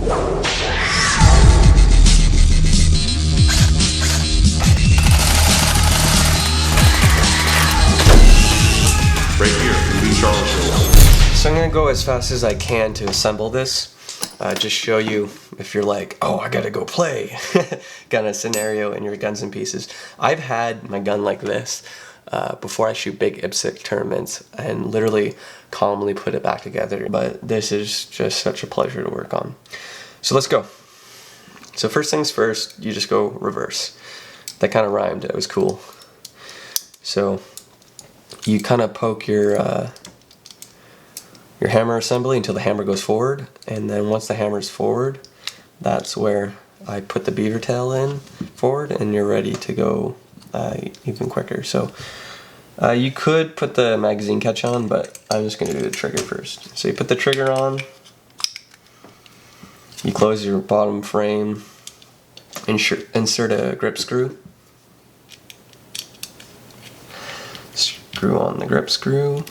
Right here, MeanCharles. So I'm going to go as fast as I can to assemble this. Just show you if you're like, oh, I gotta go play kind of scenario in your guns and pieces. I've had my gun like this before I shoot big IPSC tournaments and literally calmly put it back together, but this is just such a pleasure to work on. So let's go. So first things first, you just go reverse. That kind of rhymed, it was cool. So you kind of poke your hammer assembly until the hammer goes forward, and then once the hammer is forward, that's where I put the beaver tail in forward, and you're ready to go even quicker. So you could put the magazine catch on, but I'm just going to do the trigger first. So you put the trigger on, you close your bottom frame, insert a grip screw, screw on the grip screw,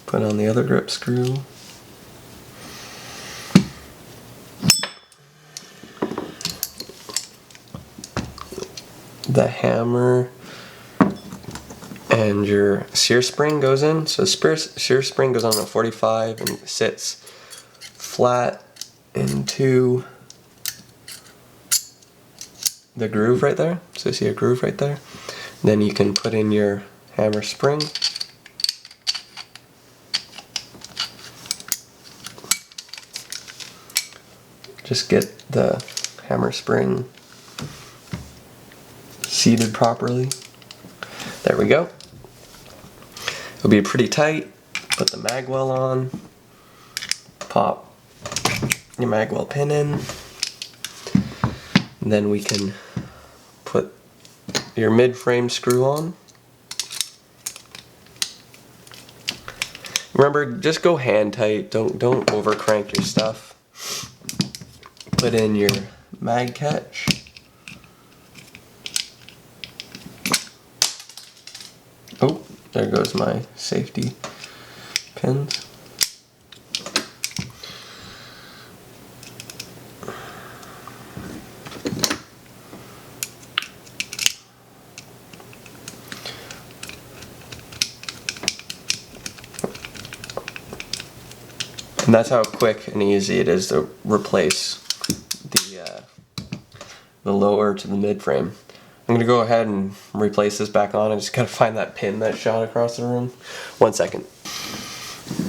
put on the other grip screw, the hammer and your sear spring goes in. So sear spring goes on at 45 and sits flat into the groove right there. So you see a groove right there. Then you can put in your hammer spring. Just get the hammer spring seated properly. There we go. It'll be pretty tight. Put the mag well on. Pop your mag well pin in. And then we can put your mid frame screw on. Remember, just go hand tight. Don't over crank your stuff. Put in your mag catch. Oh, there goes my safety pins. And that's how quick and easy it is to replace the lower to the mid frame. I'm gonna go ahead and replace this back on. I just gotta find that pin that shot across the room. 1 second.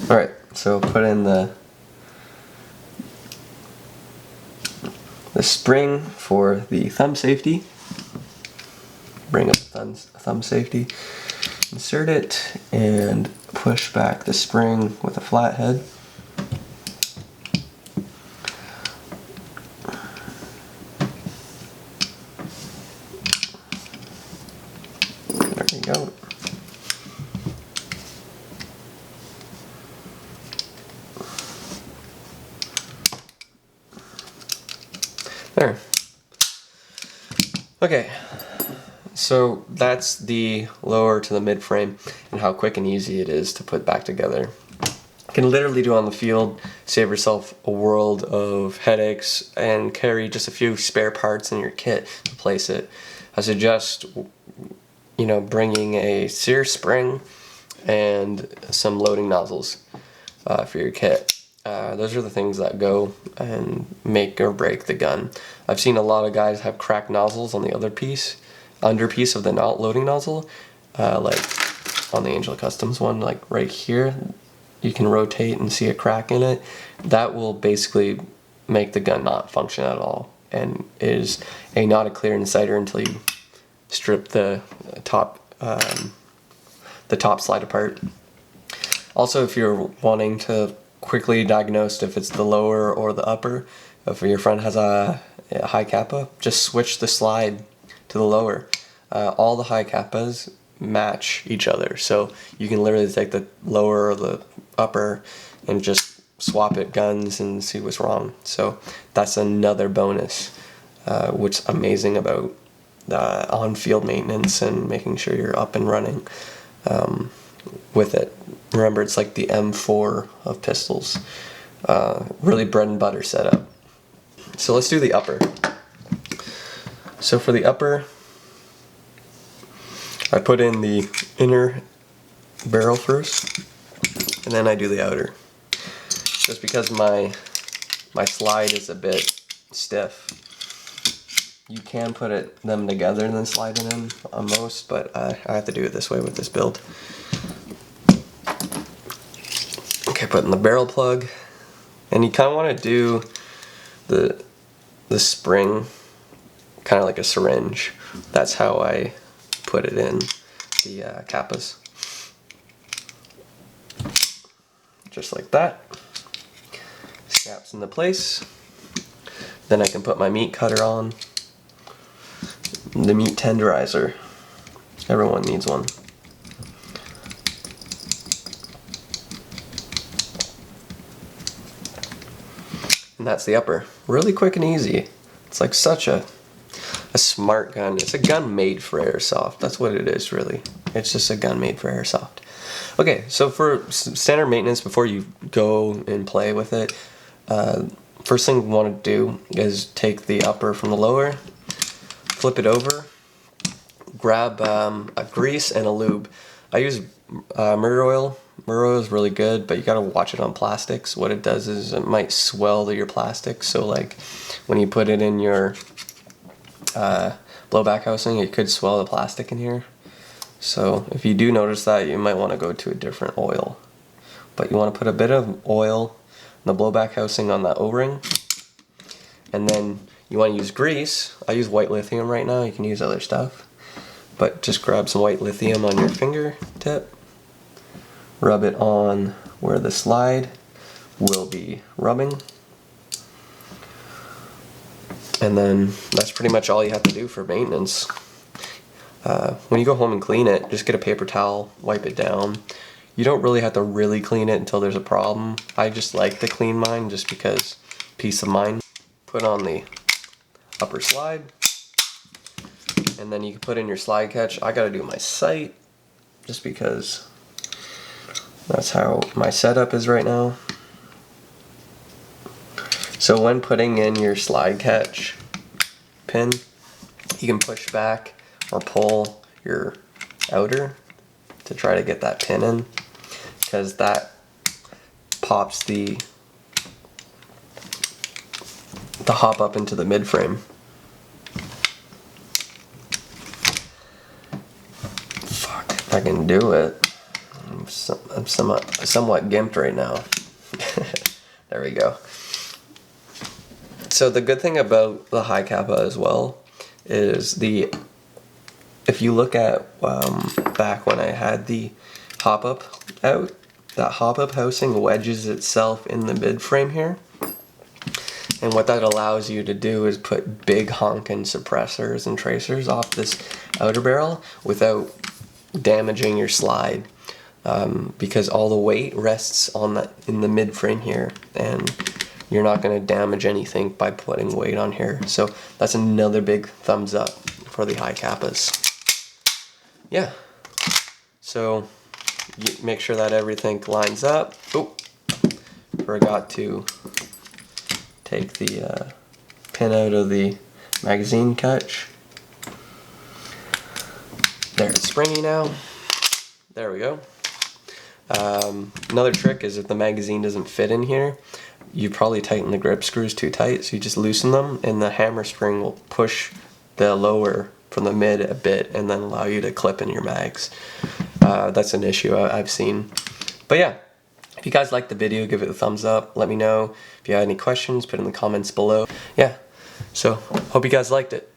Alright, so put in the spring for the thumb safety. Bring up the thumb safety. Insert it and push back the spring with a flat head. There you go. There. Okay, so that's the lower to the mid frame and how quick and easy it is to put back together. You can literally do it on the field, save yourself a world of headaches, and carry just a few spare parts in your kit to place it. I suggest, you know, bringing a sear spring and some loading nozzles for your kit. Those are the things that go and make or break the gun. I've seen a lot of guys have cracked nozzles on the under piece of the loading nozzle, like on the Angel Customs one, like right here. You can rotate and see a crack in it. That will basically make the gun not function at all, and is not a clear inciter until you strip the top slide apart. Also, if you're wanting to quickly diagnose if it's the lower or the upper, if your friend has a HI-Capa, just switch the slide to the lower. All the HI-Capas match each other, so you can literally take the lower or the upper and just swap it guns and see what's wrong. So that's another bonus, which is amazing about on-field maintenance and making sure you're up and running with it. Remember, it's like the M4 of pistols. really bread and butter setup. So let's do the upper. So for the upper, I put in the inner barrel first, and then I do the outer. Just because my slide is a bit stiff. You can put them together and then slide it in on most, but I have to do it this way with this build. Okay, put in the barrel plug, and you kind of want to do the spring kind of like a syringe. That's how I put it in the Kappas. Just like that. Snaps into place. Then I can put my meat cutter on. The meat tenderizer. Everyone needs one. And that's the upper. Really quick and easy. It's like such a smart gun. It's a gun made for Airsoft. That's what it is, really. It's just a gun made for Airsoft. Okay, so for standard maintenance, before you go and play with it, first thing you want to do is take the upper from the lower, flip it over, grab a grease and a lube. I use murder oil. Murder oil is really good, but you gotta watch it on plastics. What it does is it might swell your plastic, so like when you put it in your blowback housing, it could swell the plastic in here. So if you do notice that, you might want to go to a different oil. But you want to put a bit of oil in the blowback housing on that O-ring, and then you want to use grease. I use white lithium right now. You can use other stuff, but just grab some white lithium on your fingertip, rub it on where the slide will be rubbing, and then that's pretty much all you have to do for maintenance. When you go home and clean it, just get a paper towel, wipe it down. You don't really have to really clean it until there's a problem. I just like to clean mine just because peace of mind. Put on the upper slide, and then you can put in your slide catch. I gotta do my sight just because that's how my setup is right now. So when putting in your slide catch pin, you can push back or pull your outer to try to get that pin in, because that pops the hop up into the mid frame. Fuck, if I can do it. I'm somewhat gimped right now. There we go. So the good thing about the HI-Capa as well is if you look at back when I had the hop-up out, that hop-up housing wedges itself in the mid frame here. And what that allows you to do is put big honking suppressors and tracers off this outer barrel without damaging your slide, because all the weight rests on in the mid frame here, and you're not going to damage anything by putting weight on here. So that's another big thumbs up for the HI-Capas. Yeah, so you make sure that everything lines up. Oh, forgot to take the pin out of the magazine catch. There, it's springy now. There we go. Another trick is if the magazine doesn't fit in here, you probably tighten the grip screws too tight, so you just loosen them and the hammer spring will push the lower from the mid a bit and then allow you to clip in your mags. That's an issue I've seen. But yeah, if you guys liked the video, give it a thumbs up. Let me know if you had any questions, put in the comments below. Yeah, so hope you guys liked it.